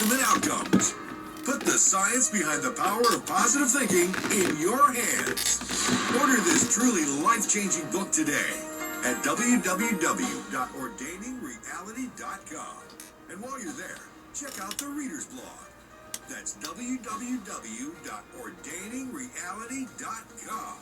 ultimate outcomes. Put the science behind the power of positive thinking in your hands. Order this truly life-changing book today at www.ordainingreality.com. And while you're there, check out the Reader's Blog. That's www.ordainingreality.com.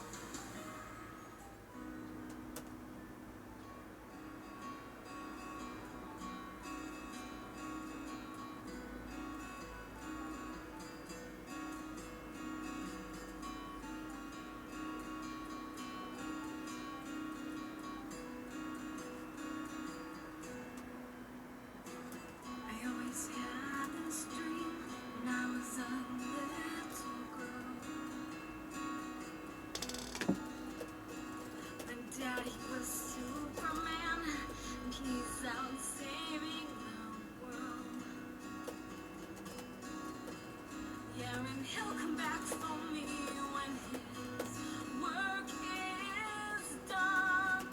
He'll come back for me when his work is done.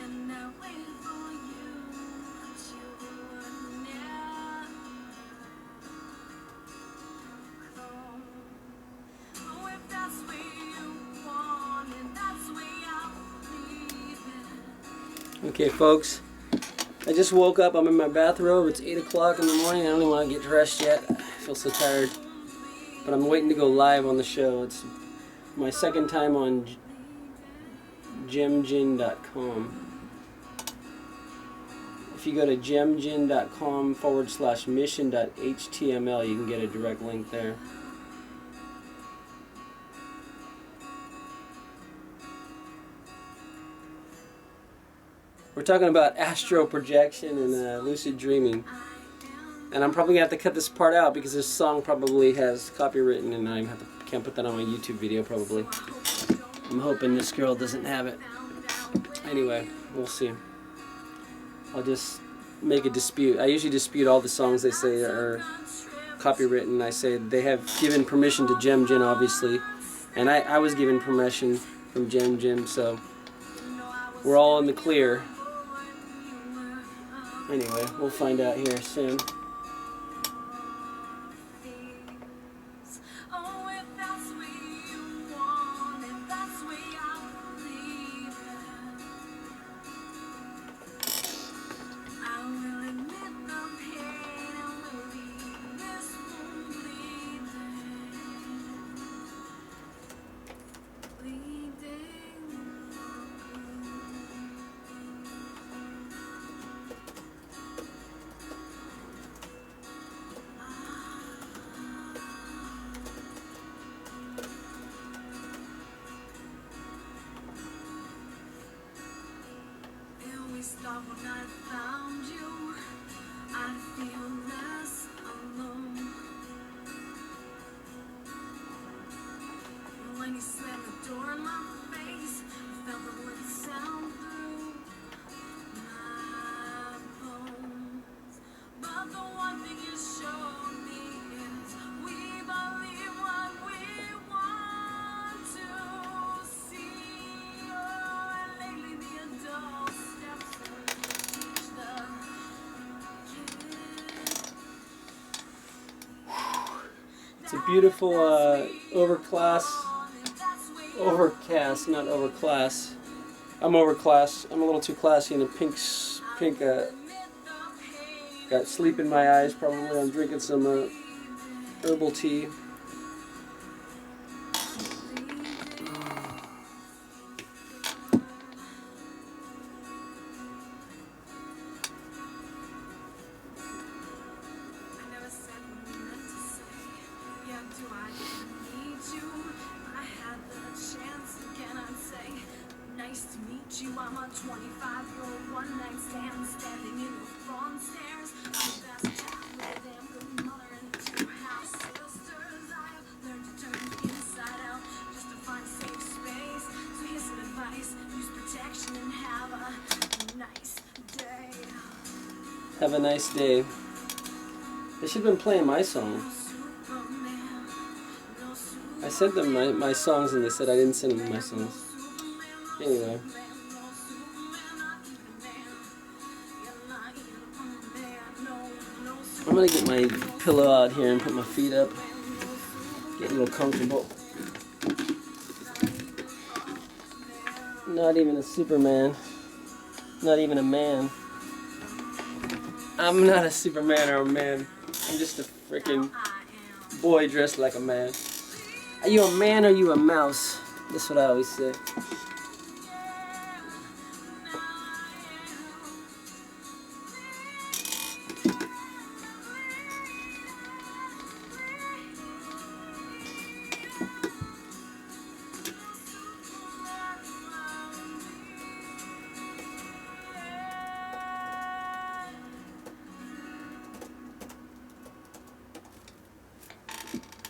And I wait for you, but you would never come. Oh, if that's what you want, and that's where I'll leave it. Okay, folks. I just woke up. I'm in my bathrobe. It's 8 o'clock in the morning. I don't even want to get dressed yet. I feel so tired. But I'm waiting to go live on the show. It's my second time on Genjin.com. If you go to Genjin.com/mission.html, you can get a direct link there. We're talking about astral projection and lucid dreaming. And I'm probably going to have to cut this part out because this song probably has copywritten and I can't put that on my YouTube video probably. I'm hoping this girl doesn't have it. Anyway, we'll see. I'll just make a dispute. I usually dispute all the songs they say are copywritten. I say they have given permission to Genjin, obviously. And I was given permission from Genjin, so we're all in the clear. Anyway, we'll find out here soon. When I found you, I feel less alone. When you slammed the door in my face, I felt the wind sound through my bones. But the one thing you showed me is we believe what we want to see. Oh, and lately the adult steps. It's a beautiful overcast, not overclass. I'm overclass. I'm a little too classy in a pink, got sleep in my eyes probably. I'm drinking some herbal tea. I'm a 25-year-old one-night stand standing in the front stairs. I'm the best child with a damn good mother and 2 half sisters. I have learned to turn inside out just to find a safe space. So here's some advice: use protection and have a nice day. Have a nice day. They should have been playing my song. I sent them my songs and they said I didn't send them my songs. Anyway. No I'm gonna get my pillow out here and put my feet up. Get a little comfortable. Not even a Superman. Not even a man. I'm not a Superman or a man. I'm just a freaking boy dressed like a man. Are you a man or are you a mouse? That's what I always say.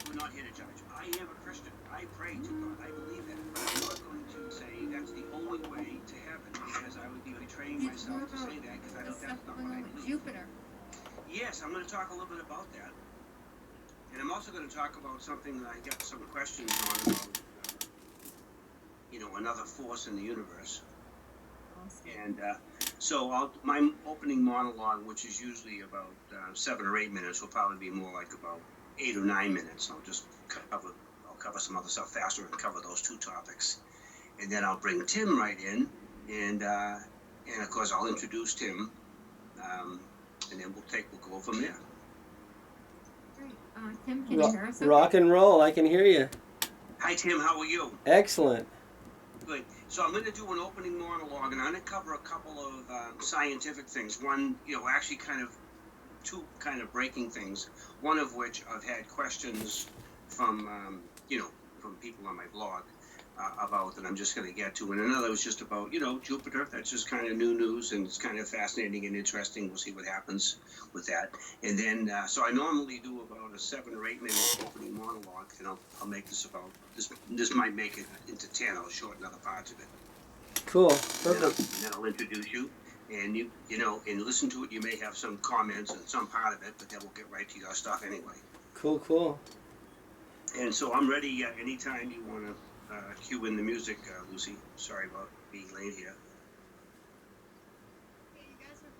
We're not here to judge. I am a Christian. I pray to God. I believe that. But I'm not going to say that's the only way to heaven, because I would be betraying myself to say that, because I don't. That's not what I believe. Jupiter. Yes, I'm going to talk a little bit about that, and I'm also going to talk about something that I got some questions on about. Another force in the universe. And so my opening monologue, which is usually about 7 or 8 minutes, will probably be more like about 8 or 9 minutes. I'll cover some other stuff faster and cover those two topics, and then I'll bring Tim right in, and of course I'll introduce Tim, and then we'll go from there. Great. Tim, can you hear us? Rock and roll. I can hear you. Hi Tim, how are you? Excellent. Good. So I'm going to do an opening monologue, and I'm going to cover a couple of scientific things. One, actually two kind of breaking things. One of which I've had questions from, from people on my blog about that I'm just going to get to. And another was just about, Jupiter. That's just kind of new news, and it's kind of fascinating and interesting. We'll see what happens with that. And then, so I normally do about a 7 or 8 minute opening monologue, and I'll make this about, this might make it into 10. I'll shorten other parts of it. Cool. Perfect. And then I'll introduce you. And and listen to it. You may have some comments on some part of it, but then we'll get right to your stuff anyway. Cool. And so I'm ready anytime you want to cue in the music, Lucy. Sorry about being late here. Okay, you guys are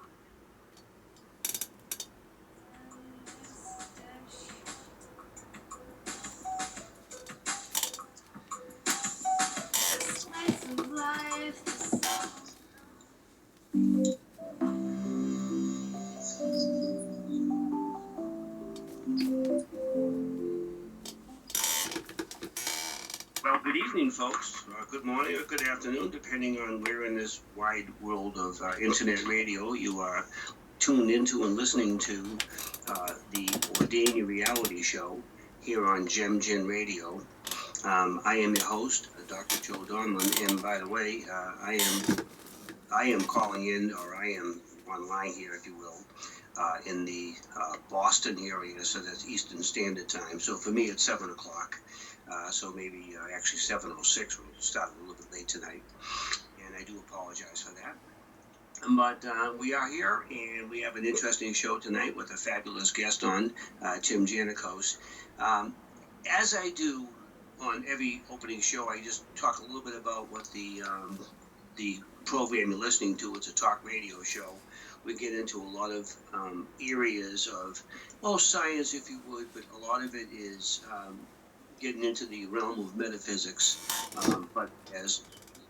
Slice of life. Well, good evening, folks. Good morning or good afternoon, depending on where in this wide world of internet radio you are tuned into and listening to the Ordain Reality Show here on Genjin Radio. I am your host, Dr. Joe Donlin, and by the way, I am calling in, or I am online here, if you will, in the Boston area, so that's Eastern Standard Time. So for me, it's 7 o'clock. So maybe actually 7:06. We'll start a little bit late tonight, and I do apologize for that. But we are here, and we have an interesting show tonight with a fabulous guest on, Tim Janakos. As I do on every opening show, I just talk a little bit about what the program you're listening to. It's a talk radio show. We get into a lot of areas of, science, if you would, but a lot of it is getting into the realm of metaphysics. But as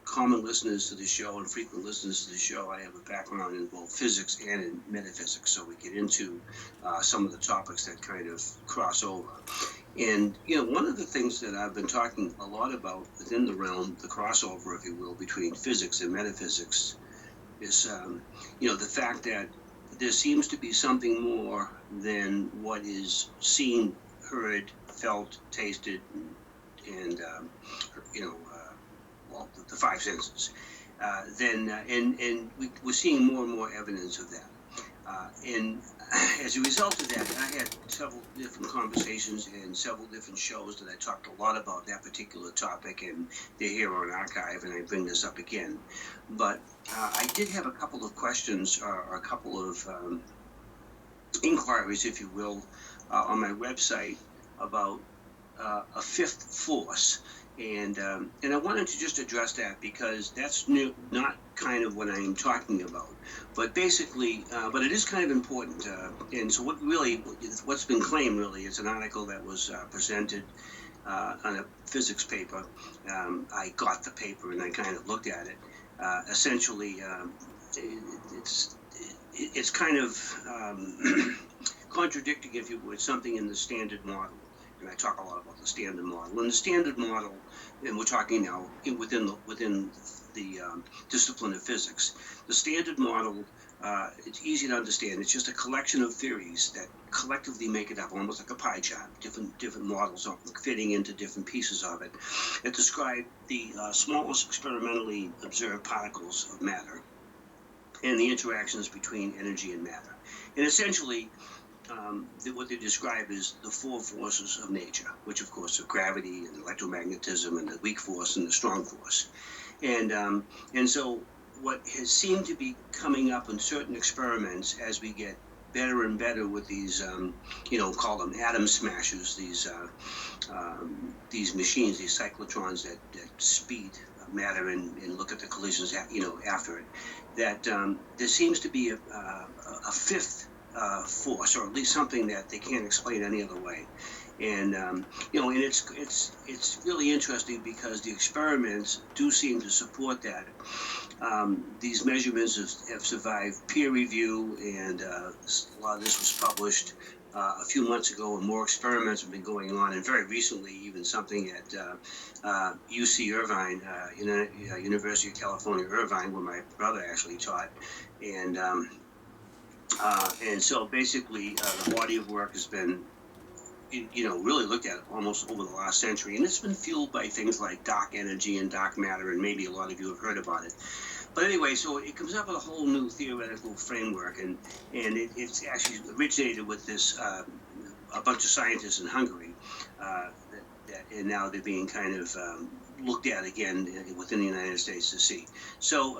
common listeners to the show and frequent listeners to the show, I have a background in both physics and in metaphysics. So we get into some of the topics that kind of cross over. And, one of the things that I've been talking a lot about within the realm, the crossover, if you will, between physics and metaphysics is, the fact that there seems to be something more than what is seen, heard, felt, tasted, and the five senses. And we're seeing more and more evidence of that. And as a result of that, I had several different conversations and several different shows that I talked a lot about that particular topic, and they're here on archive, and I bring this up again. But I did have a couple of questions, or a couple of inquiries, if you will, on my website about a fifth force. And I wanted to just address that, because that's not kind of what I'm talking about. But basically, but it is kind of important. And so what's been claimed really is an article that was presented on a physics paper. I got the paper and I kind of looked at it. Essentially, it's kind of contradicting, if you would, something in the standard model. And I talk a lot about the standard model. And the standard model, and we're talking now within the discipline of physics. The standard model, it's easy to understand. It's just a collection of theories that collectively make it up, almost like a pie chart, different models fitting into different pieces of it, that describe the smallest experimentally observed particles of matter and the interactions between energy and matter. And essentially, what they describe is the four forces of nature, which of course are gravity and electromagnetism and the weak force and the strong force. And so what has seemed to be coming up in certain experiments as we get better and better with these, call them atom smashers, these machines, these cyclotrons that speed matter and look at the collisions, after it, that there seems to be a fifth force, or at least something that they can't explain any other way. And and it's really interesting because the experiments do seem to support that. These measurements have survived peer review, and a lot of this was published a few months ago, and more experiments have been going on, and very recently even something at UC Irvine, University of California, Irvine, where my brother actually taught. And so basically the body of work has been really looked at almost over the last century, and it's been fueled by things like dark energy and dark matter, and maybe a lot of you have heard about it. But anyway, so it comes up with a whole new theoretical framework, and it's actually originated with this a bunch of scientists in Hungary, and now they're being kind of looked at again within the United States to see. So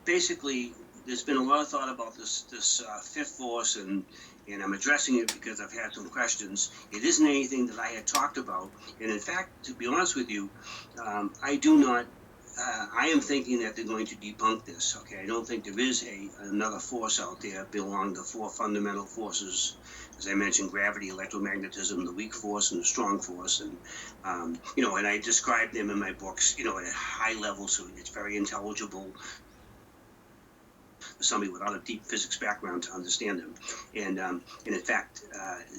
basically, there's been a lot of thought about this fifth force, and I'm addressing it because I've had some questions. It isn't anything that I had talked about, and in fact, to be honest with you, I do not. I am thinking that they're going to debunk this. Okay, I don't think there is another force out there beyond the four fundamental forces, as I mentioned: gravity, electromagnetism, the weak force, and the strong force. And and I describe them in my books, at a high level, so it's very intelligible for somebody without a deep physics background to understand them. And in fact,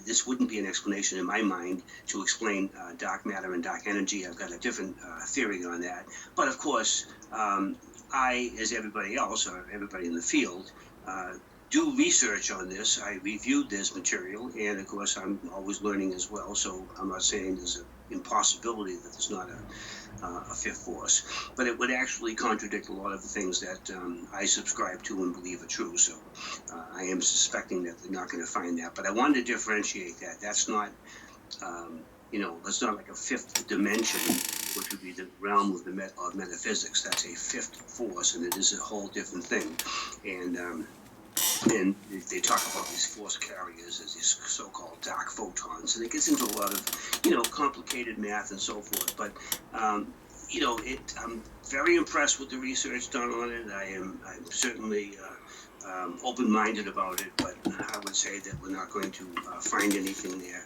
this wouldn't be an explanation in my mind to explain dark matter and dark energy. I've got a different theory on that. But of course, I, as everybody else, or everybody in the field, do research on this. I reviewed this material, and of course, I'm always learning as well. So I'm not saying there's an impossibility that there's not a fifth force, but it would actually contradict a lot of the things that I subscribe to and believe are true. So I am suspecting that they're not going to find that. But I wanted to differentiate that. That's not, that's not like a fifth dimension, which would be the realm of of metaphysics. That's a fifth force, and it is a whole different thing. And they talk about these force carriers as these so-called dark photons, and it gets into a lot of, complicated math and so forth. But, I'm very impressed with the research done on it. I'm certainly open-minded about it, but I would say that we're not going to find anything there,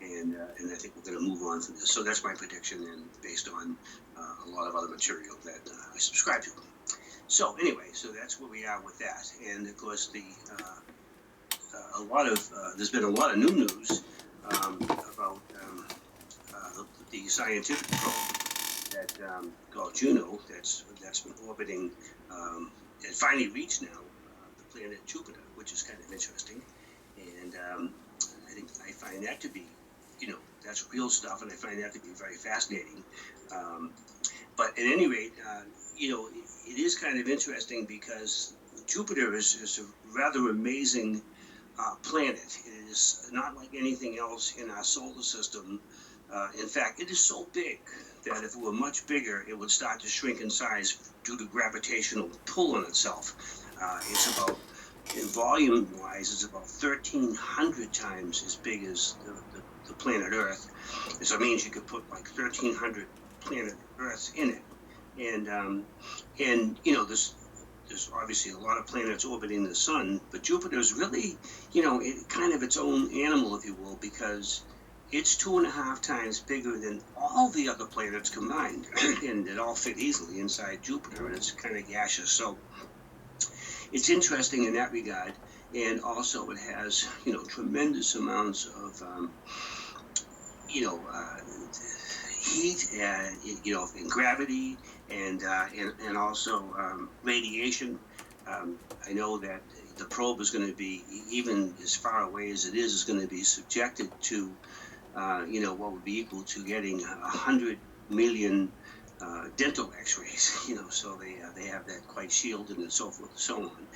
and I think we're going to move on from this. So that's my prediction, and based on a lot of other material that I subscribe to. So anyway, so that's where we are with that, and of course there's been a lot of new news about the scientific probe that called Juno that's been orbiting. It finally reached now the planet Jupiter, which is kind of interesting, and I find that to be, that's real stuff, and I find that to be very fascinating. But at any rate, it is kind of interesting because Jupiter is a rather amazing planet. It is not like anything else in our solar system. In fact, it is so big that if it were much bigger, it would start to shrink in size due to gravitational pull on itself. It's about, in volume-wise, it's about 1,300 times as big as the planet Earth. So it means you could put like 1,300 planet Earths in it. and there's obviously a lot of planets orbiting the sun, but Jupiter is really, kind of its own animal, if you will, because it's 2.5 times bigger than all the other planets combined, and it all fit easily inside Jupiter, and it's kind of gaseous. So it's interesting in that regard, and also it has, tremendous amounts of, heat, and gravity, and also radiation. I know that the probe is going to be, even as far away as it is going to be subjected to, what would be equal to getting 100 million dental X-rays. So they have that quite shielded and so forth and so on.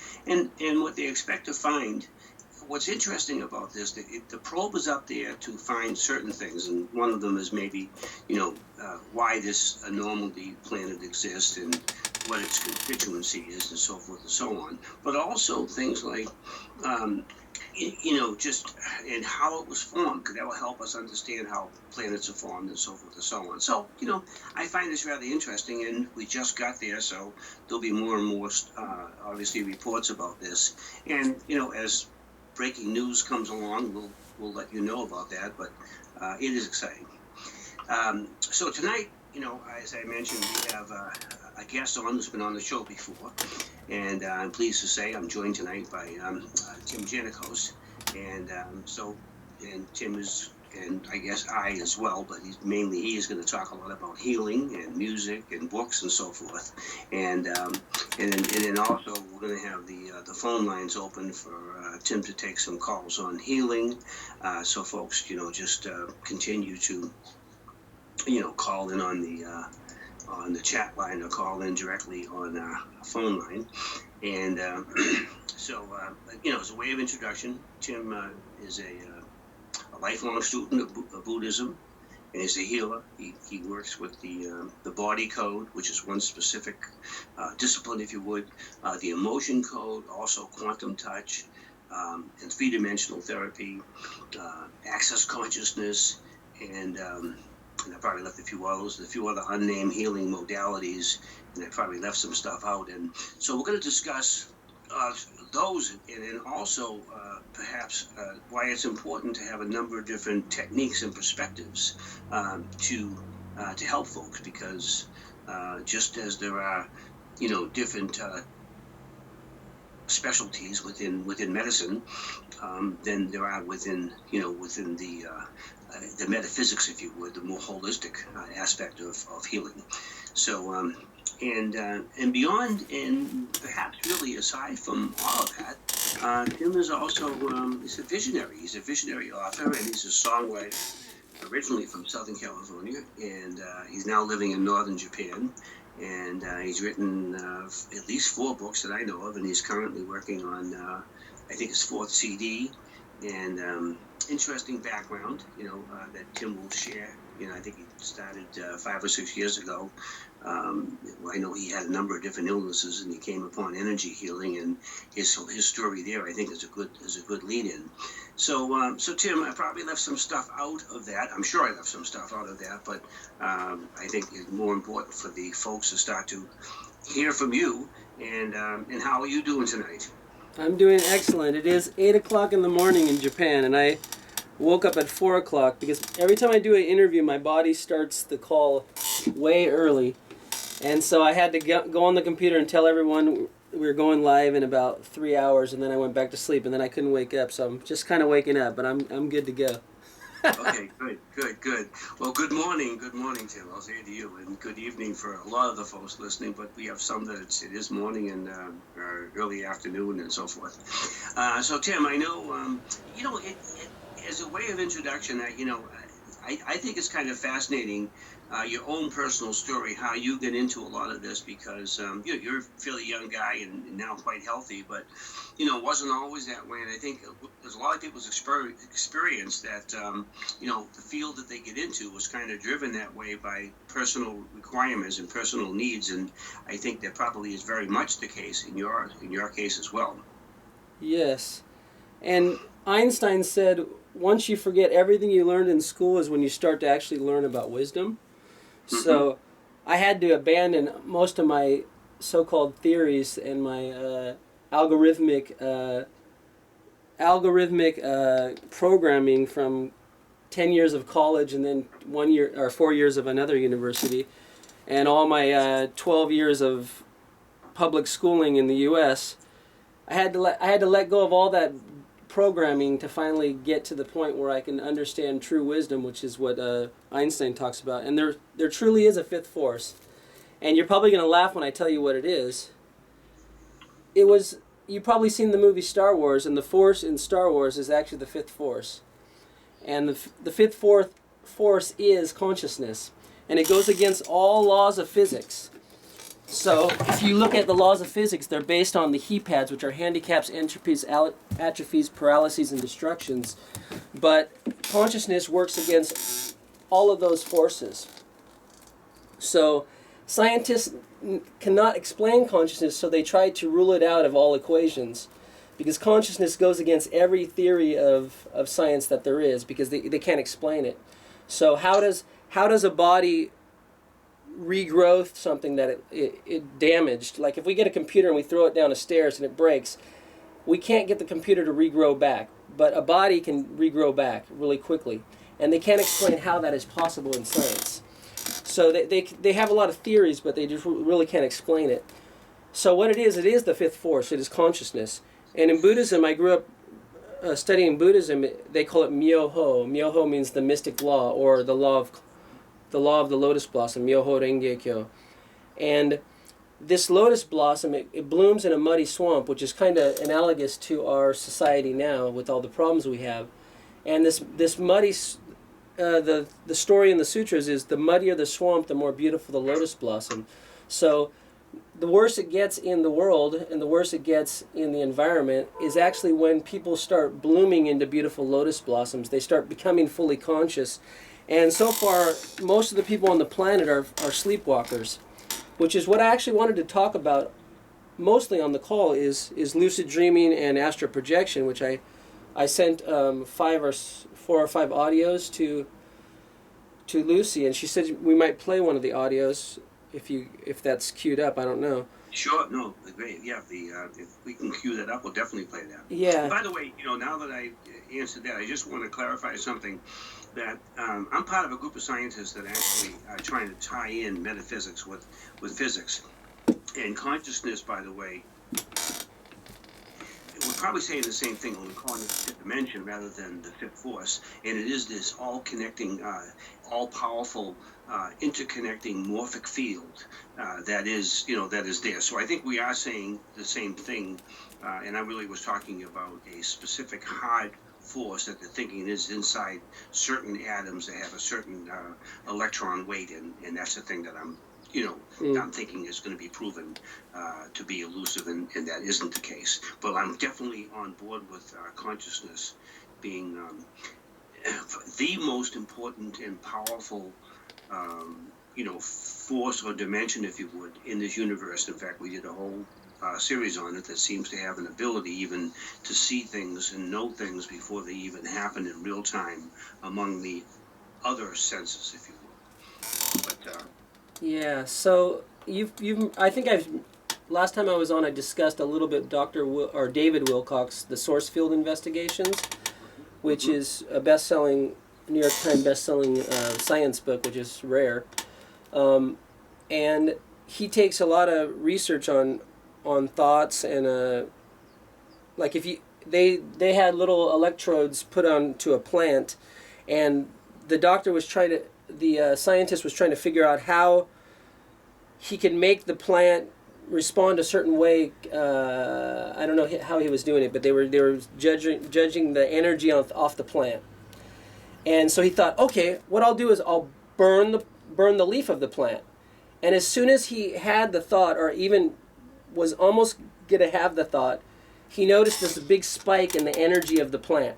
And what they expect to find. What's interesting about this, the probe is up there to find certain things, and one of them is maybe, why this anomaly planet exists and what its constituency is and so forth and so on. But also things like, just and how it was formed, because that will help us understand how planets are formed and so forth and so on. So, I find this rather interesting, and we just got there, so there'll be more and more, obviously, reports about this. And, as breaking news comes along, we'll let you know about that, but it is exciting. So tonight, as I mentioned, we have a guest on who's been on the show before, and I'm pleased to say I'm joined tonight by Tim Janakos, and Tim is, and I guess I as well, but he is going to talk a lot about healing and music and books and so forth, and then also we're going to have the phone lines open for Tim to take some calls on healing, so folks, just continue to call in on the chat line or call in directly on a phone line, and as a way of introduction, Tim is a lifelong student of Buddhism, and is a healer. He works with the body code, which is one specific discipline, if you would, the emotion code, also quantum touch, and three-dimensional therapy, access consciousness, and I probably left a few other unnamed healing modalities, and I probably left some stuff out. And so we're going to discuss those, and then also perhaps why it's important to have a number of different techniques and perspectives to help folks, because just as there are different specialties within medicine, then there are within the metaphysics, if you would, the more holistic aspect of healing. So and beyond, and perhaps really aside from all of that, Tim is also he's a visionary. He's a visionary author, and he's a songwriter, originally from Southern California, and he's now living in northern Japan. And he's written at least 4 books that I know of, and he's currently working on, I think, his 4th CD. And interesting background, that Tim will share. I think he started 5 or 6 years ago. I know he had a number of different illnesses, and he came upon energy healing, and his story there, I think, is a good lead-in. So Tim, I probably left some stuff out of that. I'm sure I left some stuff out of that, but I think it's more important for the folks to start to hear from you. And how are you doing tonight? I'm doing excellent. It is 8 o'clock in the morning in Japan, and I woke up at 4 o'clock because every time I do an interview, my body starts the call way early. And so I had to go on the computer and tell everyone we were going live in about 3 hours, and then I went back to sleep, and then I couldn't wake up. So I'm just kind of waking up, but I'm good to go. Okay, good. Well, good morning, Tim. I'll say to you, and good evening for a lot of the folks listening. But we have some that it is morning and early afternoon and so forth. So Tim, I know, as a way of introduction, I think it's kind of fascinating. Your own personal story, how you get into a lot of this, because you're a fairly young guy and now quite healthy, but wasn't always that way. And I think there's a lot of people's experience that the field that they get into was kind of driven that way by personal requirements and personal needs, and I think that probably is very much the case in your case as well. Yes, and Einstein said once you forget everything you learned in school is when you start to actually learn about wisdom. So I had to abandon most of my so-called theories and my algorithmic programming from 10 years of college and then 1 year or 4 years of another university, and all my 12 years of public schooling in the U.S. I had to let go of all that programming to finally get to the point where I can understand true wisdom, which is what Einstein talks about. And there truly is a fifth force. And you're probably going to laugh when I tell you what it is. You've probably seen the movie Star Wars, and the force in Star Wars is actually the fifth force. And the fifth force is consciousness. And it goes against all laws of physics. So if you look at the laws of physics, they're based on the HEPADs, which are handicaps, entropies, atrophies, paralyses, and destructions. But consciousness works against all of those forces. So scientists cannot explain consciousness, so they try to rule it out of all equations, because consciousness goes against every theory of science that there is, because they can't explain it. So how does a body regrow something that it damaged? Like if we get a computer and we throw it down the stairs and it breaks, we can't get the computer to regrow back, but a body can regrow back really quickly, and they can't explain how that is possible in science. So they have a lot of theories, but they just really can't explain it. So what it is the fifth force. It is consciousness. And in Buddhism, I grew up studying Buddhism. They call it Myoho. Myoho means the mystic law, or the law of the lotus blossom, Myoho Renge Kyo. And this lotus blossom, it blooms in a muddy swamp, which is kind of analogous to our society now with all the problems we have. And this muddy, the story in the sutras is the muddier the swamp, the more beautiful the lotus blossom. So the worse it gets in the world and the worse it gets in the environment is actually when people start blooming into beautiful lotus blossoms. They start becoming fully conscious. And so far, most of the people on the planet are sleepwalkers, which is what I actually wanted to talk about mostly on the call is lucid dreaming and astral projection, which I sent 4 or 5 audios to Lucy, and she said we might play one of the audios if that's queued up. I don't know. Sure, no, great. Yeah, if we can cue that up, we'll definitely play that. Yeah. By the way, now that I answered that, I just want to clarify something. That I'm part of a group of scientists that actually are trying to tie in metaphysics with physics. And consciousness, by the way, we're probably saying the same thing, only calling it the fifth dimension rather than the fifth force. And it is this all-connecting, all-powerful, interconnecting morphic field that is there. So I think we are saying the same thing, and I really was talking about a specific hard force that the thinking is inside certain atoms that have a certain electron weight, and that's the thing that I'm thinking is going to be proven to be elusive, and that isn't the case. But I'm definitely on board with consciousness being the most important and powerful force or dimension, if you would, in this universe. In fact, we did a whole series on it that seems to have an ability even to see things and know things before they even happen in real time, among the other senses, if you will. But yeah, so I think last time I was on, I discussed a little bit David Wilcock's The Source Field Investigations, which is a New York Times best-selling science book, which is rare. And he takes a lot of research on thoughts, and like they had little electrodes put onto a plant, and the scientist was trying to figure out how he could make the plant respond a certain way. I don't know how he was doing it, but they were judging the energy off the plant. And so he thought, okay, what I'll do is I'll burn the leaf of the plant. And as soon as he had the thought, or even was almost going to have the thought, he noticed this big spike in the energy of the plant.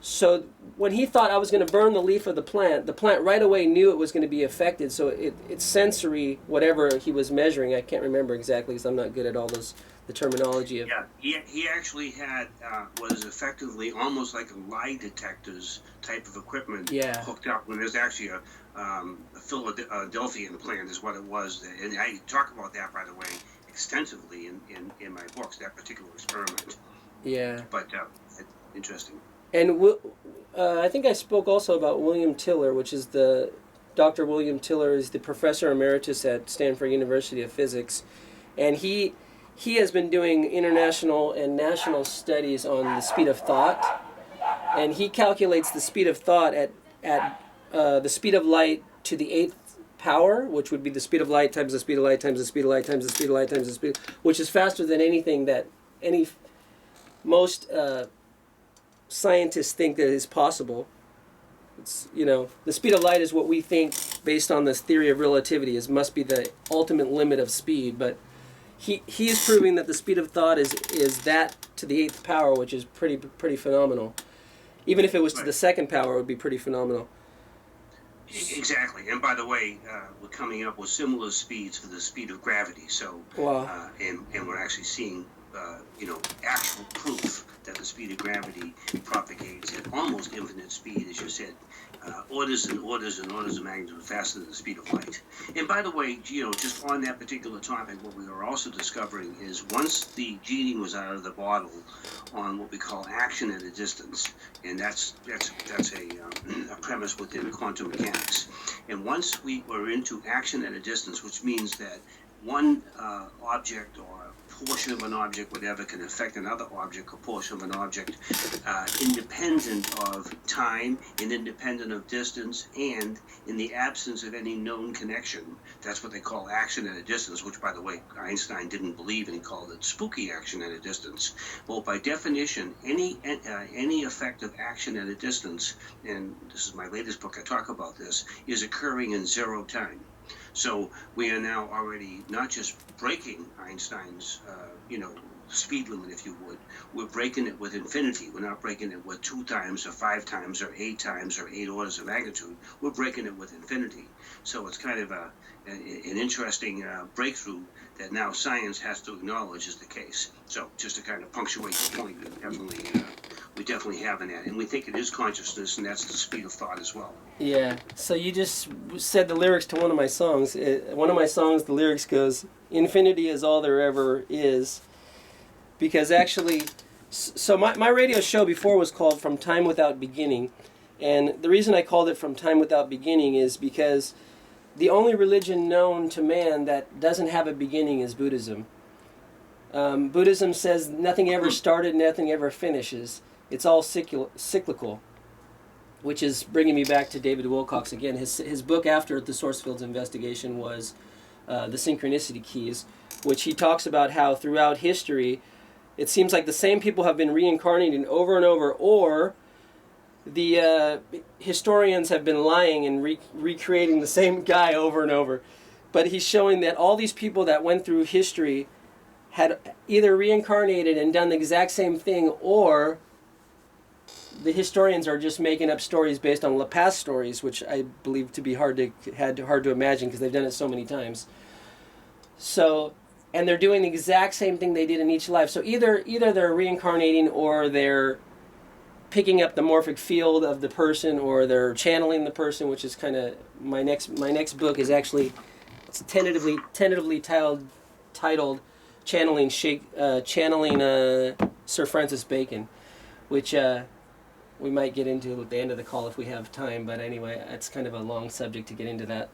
So when he thought I was going to burn the leaf of the plant right away knew it was going to be affected. So its sensory, whatever he was measuring, I can't remember exactly because I'm not good at all the the terminology of. Yeah, he actually had was effectively almost like a lie detectors type of equipment hooked up. When there's actually a Philadelphian plant is what it was, and I talk about that, by the way, extensively in my books, that particular experiment. Yeah. But interesting. And I think I spoke also about William Tiller, which is Dr. William Tiller is the professor emeritus at Stanford University of Physics, and he has been doing international and national studies on the speed of thought, and he calculates the speed of thought at the speed of light to the 8th power, which would be the speed of light times the speed of light times the speed of light times the speed of light times the speed, which is faster than anything that most scientists think that is possible. It's, the speed of light is what we think, based on this theory of relativity, must be the ultimate limit of speed. But he is proving that the speed of thought is that to the 8th power, which is pretty phenomenal. Even if it was to the 2nd power, it would be pretty phenomenal. Exactly. And by the way, we're coming up with similar speeds for the speed of gravity. So, wow. And we're actually seeing, actual proof that the speed of gravity propagates at almost infinite speed, as you said, orders and orders and orders of magnitude faster than the speed of light. And by the way, just on that particular topic, what we are also discovering is once the genie was out of the bottle on what we call action at a distance, and that's a premise within quantum mechanics. And once we were into action at a distance, which means that one object or portion of an object, whatever, can affect another object or portion of an object, independent of time and independent of distance, and in the absence of any known connection. That's what they call action at a distance, which, by the way, Einstein didn't believe in. He called it spooky action at a distance. Well, by definition, any effect of action at a distance, and this is my latest book, I talk about this, is occurring in 0 time. So we are now already not just breaking Einstein's, speed limit, if you would. We're breaking it with infinity. We're not breaking it with 2 times or 5 times or 8 times or 8 orders of magnitude. We're breaking it with infinity. So it's kind of an interesting breakthrough that now science has to acknowledge is the case. So just to kind of punctuate the point, we definitely have that, and we think it is consciousness, and that's the speed of thought as well. Yeah. So you just said the lyrics to one of my songs. One of my songs, the lyrics goes, "Infinity is all there ever is," because actually, so my radio show before was called From Time Without Beginning, and the reason I called it From Time Without Beginning is because the only religion known to man that doesn't have a beginning is Buddhism. Buddhism says nothing ever started, nothing ever finishes. It's all cyclical, which is bringing me back to David Wilcox again. His book after the source fields investigation was The Synchronicity Keys, which he talks about how throughout history it seems like the same people have been reincarnating over and over, or the historians have been lying and recreating the same guy over and over. But he's showing that all these people that went through history had either reincarnated and done the exact same thing, or the historians are just making up stories based on past stories, which I believe to be hard to imagine because they've done it so many times. So, and they're doing the exact same thing they did in each life. So either they're reincarnating, or they're picking up the morphic field of the person, or they're channeling the person, which is kind of my next book is actually tentatively titled channeling Sir Francis Bacon, which we might get into at the end of the call if we have time. But anyway, it's kind of a long subject to get into that.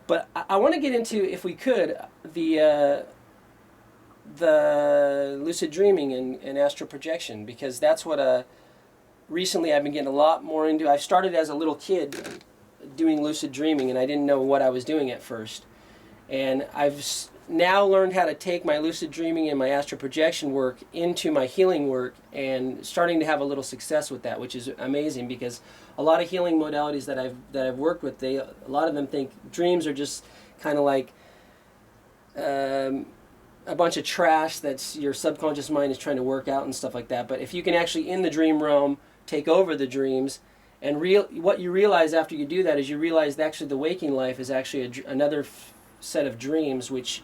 But I want to get into, if we could, the lucid dreaming and astral projection, because that's what recently I've been getting a lot more into. I started as a little kid doing lucid dreaming, and I didn't know what I was doing at first. And I've now learned how to take my lucid dreaming and my astral projection work into my healing work, and starting to have a little success with that, which is amazing, because a lot of healing modalities that I've worked with, a lot of them think dreams are just kind of like a bunch of trash that's your subconscious mind is trying to work out and stuff like that. But if you can actually, in the dream realm, take over the dreams, and what you realize after you do that is you realize that actually the waking life is actually another set of dreams, which